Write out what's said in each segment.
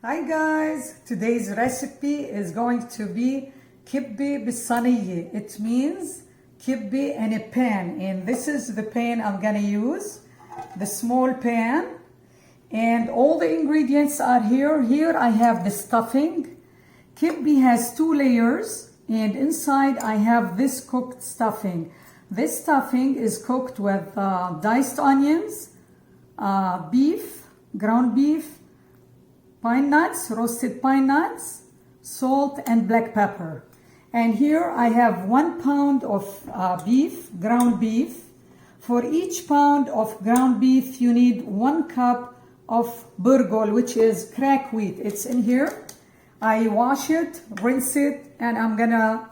Hi guys, today's recipe is going to be kibby bilsineh. It means kibby in a pan, and this is the pan I'm gonna use, the small pan, and all the ingredients are here. Here I have the stuffing. Kibby has 2 layers, and inside I have this cooked stuffing. This stuffing is cooked with diced onions, beef, ground beef, pine nuts, roasted pine nuts, salt and black pepper. And here I have 1 pound of beef, ground beef. For each pound of ground beef, you need 1 cup of burgol, which is crack wheat. It's in here. I wash it, rinse it, and I'm gonna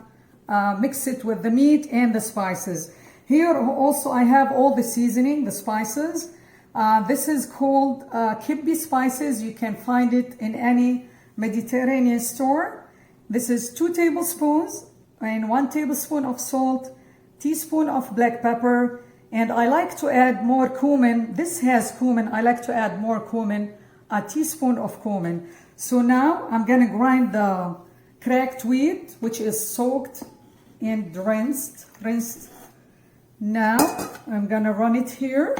mix it with the meat and the spices. Here also I have all the seasoning, the spices. This is called kibby spices. You can find it in any Mediterranean store. This is 2 tablespoons and 1 tablespoon of salt, teaspoon of black pepper, and I like to add more cumin. This has cumin. I like to add more cumin, a teaspoon of cumin. So now I'm gonna grind the cracked wheat, which is soaked and rinsed. Now I'm gonna run it here.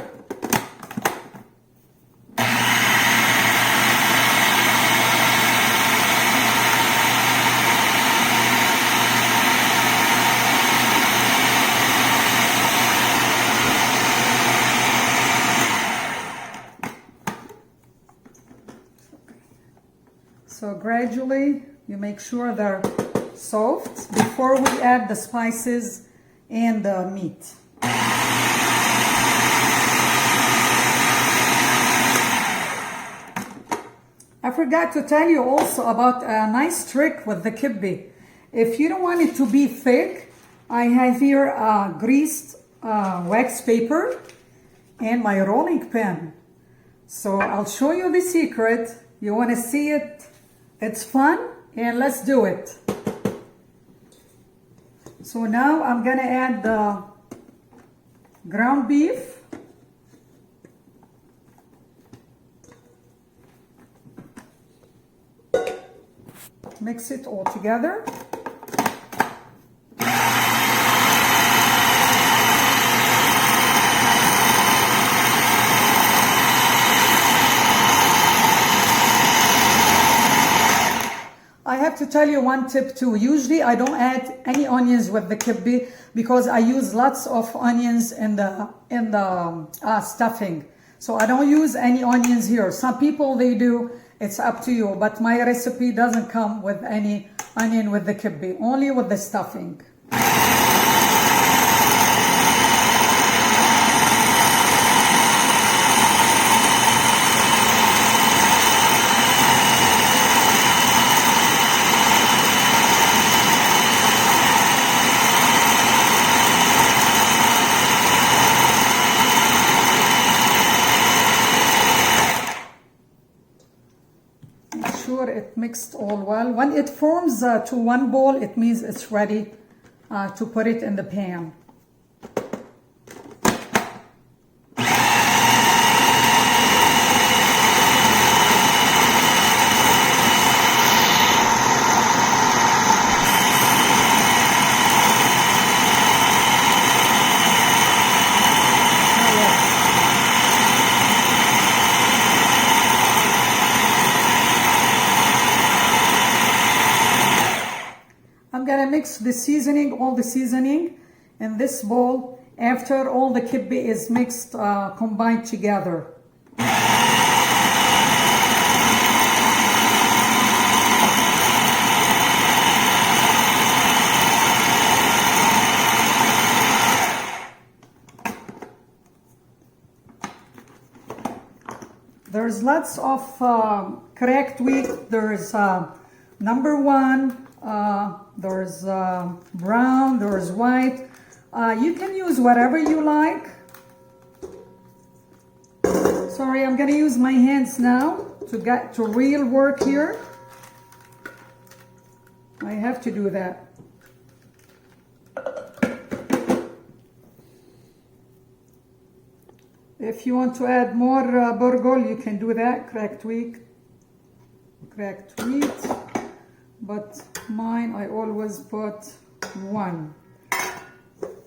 So gradually, you make sure they're soft before we add the spices and the meat. I forgot to tell you also about a nice trick with the kibbe. If you don't want it to be thick, I have here a greased wax paper and my rolling pin. So I'll show you the secret. You want to see it? It's fun, and let's do it. So now I'm gonna add the ground beef. Mix it all together. I have to tell you one tip too. Usually I don't add any onions with the kibbe because I use lots of onions in the stuffing. So I don't use any onions here. Some people they do. It's up to you. But my recipe doesn't come with any onion with the kibbe, only with the stuffing. Sure it mixed all well. When it forms to one bowl, it means it's ready to put it in the pan. I'm gonna mix the seasoning, all the seasoning in this bowl after all the kibbe is mixed, combined together. There's lots of cracked wheat. There's number 1. There's brown, there's white. You can use whatever you like. Sorry, I'm gonna use my hands now to get to real work here. I have to do that. If you want to add more burgol, you can do that, cracked wheat. cracked wheat, but mine I always put 1.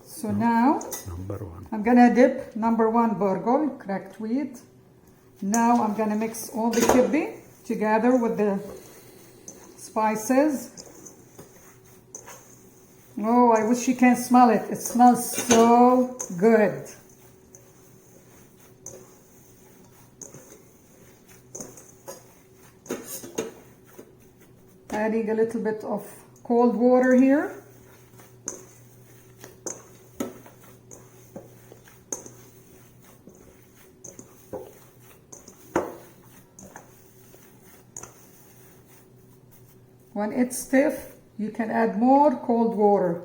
So now Number 1. I'm gonna dip number 1 burger, cracked wheat. Now I'm gonna mix all the kibby together with the spices. Oh, I wish you can smell it. It smells so good. Adding a little bit of cold water here. When it's stiff, you can add more cold water.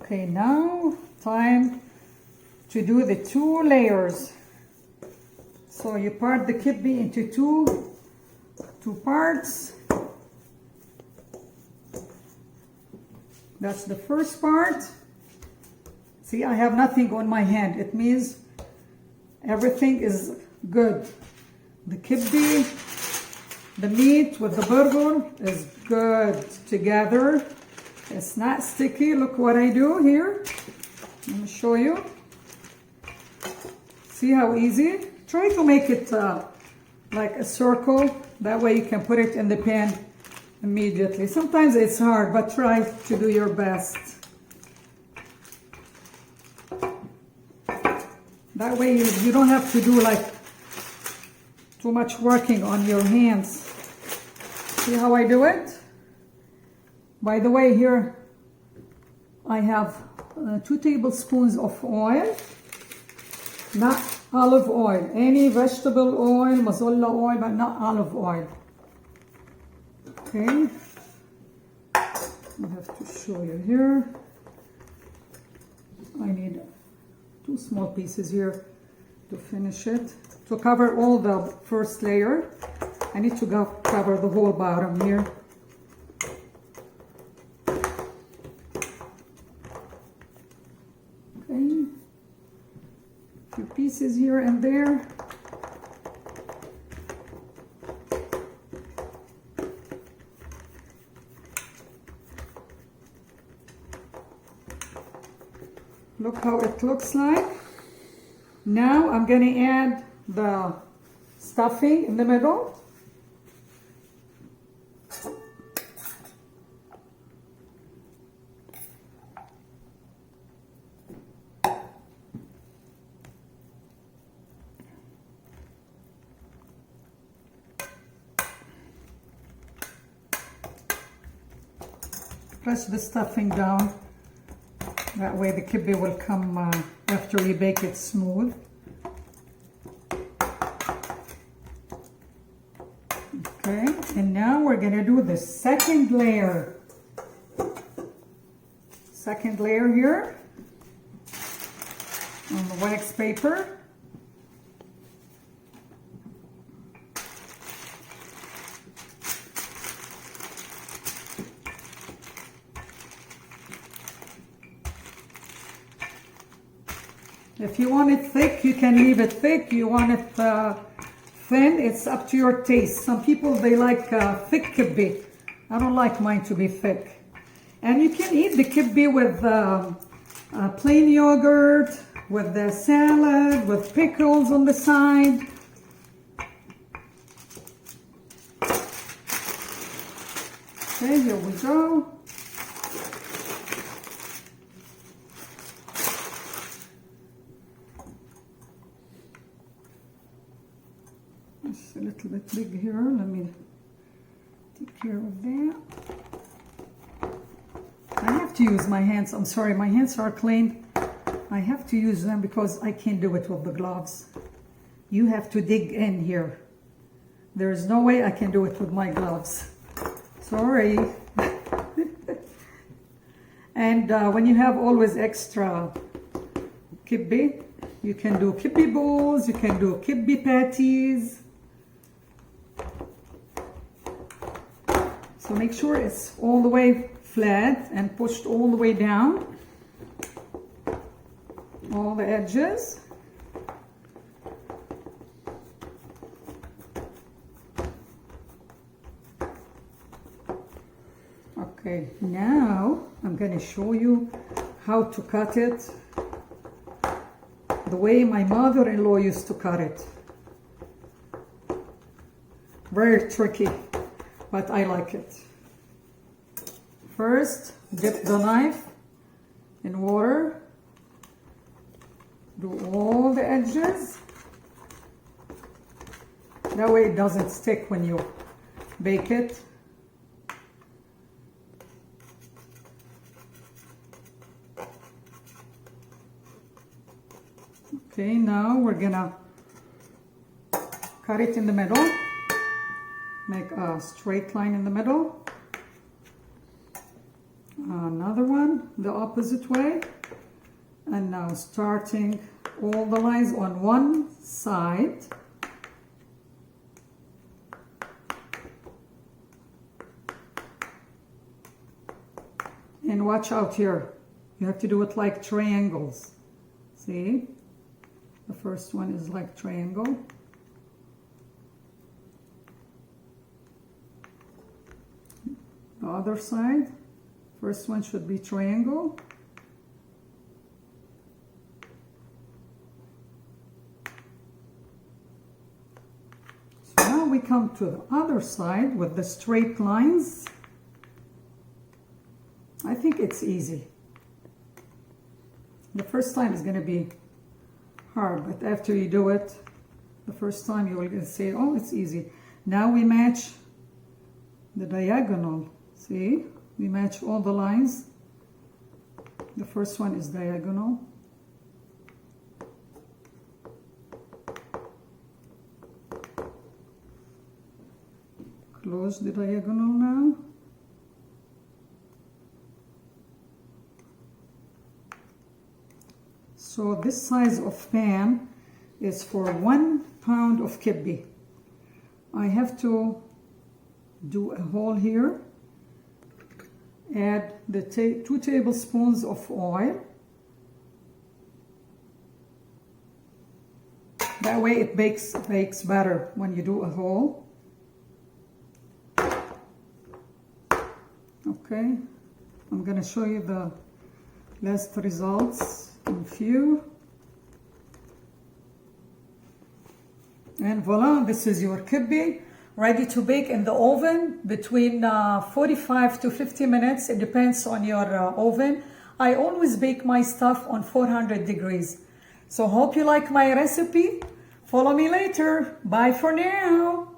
Okay, now time to do the 2 layers. So you part the kibbe into two parts. That's the first part. See, I have nothing on my hand. It means everything is good. The kibbe, the meat with the burger is good together. It's not sticky. Look what I do here. Let me show you. See how easy? Try to make it like a circle. That way you can put it in the pan immediately. Sometimes it's hard, but try to do your best. That way you don't have to do like too much working on your hands. See how I do it? By the way, here I have 2 tablespoons of oil, not olive oil, any vegetable oil, masala oil, but not olive oil. Okay, I have to show you here. I need 2 small pieces here to finish it. To cover all the first layer, I need to cover the whole bottom here. Okay, a few pieces here and there. Look how it looks like. Now I'm going to add the stuffing in the middle. Press the stuffing down. That way the kibbe will come after you bake it smooth. Okay, and now we're going to do the second layer. Second layer here on the wax paper. If you want it thick, you can leave it thick. You want it thin, it's up to your taste. Some people, they like thick kibbe. I don't like mine to be thick. And you can eat the kibbe with plain yogurt, with the salad, with pickles on the side. Okay, here we go. It's a little bit big here. Let me take care of that. I have to use my hands. I'm sorry, my hands are clean. I have to use them because I can't do it with the gloves. You have to dig in here. There is no way I can do it with my gloves. Sorry. And when you have always extra kibbe, you can do kibbe balls, you can do kibbe patties. So make sure it's all the way flat and pushed all the way down, all the edges. Okay, now I'm going to show you how to cut it the way my mother-in-law used to cut it. Very tricky, but I like it. First, dip the knife in water. Do all the edges. That way it doesn't stick when you bake it. Okay, now we're gonna cut it in the middle. Make a straight line in the middle. Another one the opposite way. And now starting all the lines on one side. And watch out here. You have to do it like triangles. See? The first one is like triangle. The other side, first one should be triangle. So now we come to the other side with the straight lines. I think it's easy. The first time is going to be hard, but after you do it, the first time you will say, oh, it's easy. Now we match the diagonal. See, we match all the lines. The first one is diagonal. Close the diagonal now. So this size of pan is for 1 pound of kibby. I have to do a hole here. Add the 2 tablespoons of oil. That way it bakes better when you do a hole. Okay, I'm going to show you the last results in few. And voila, this is your kibby, ready to bake in the oven between 45 to 50 minutes. It depends on your oven. I always bake my stuff on 400 degrees. So hope you like my recipe. Follow me later. Bye for now.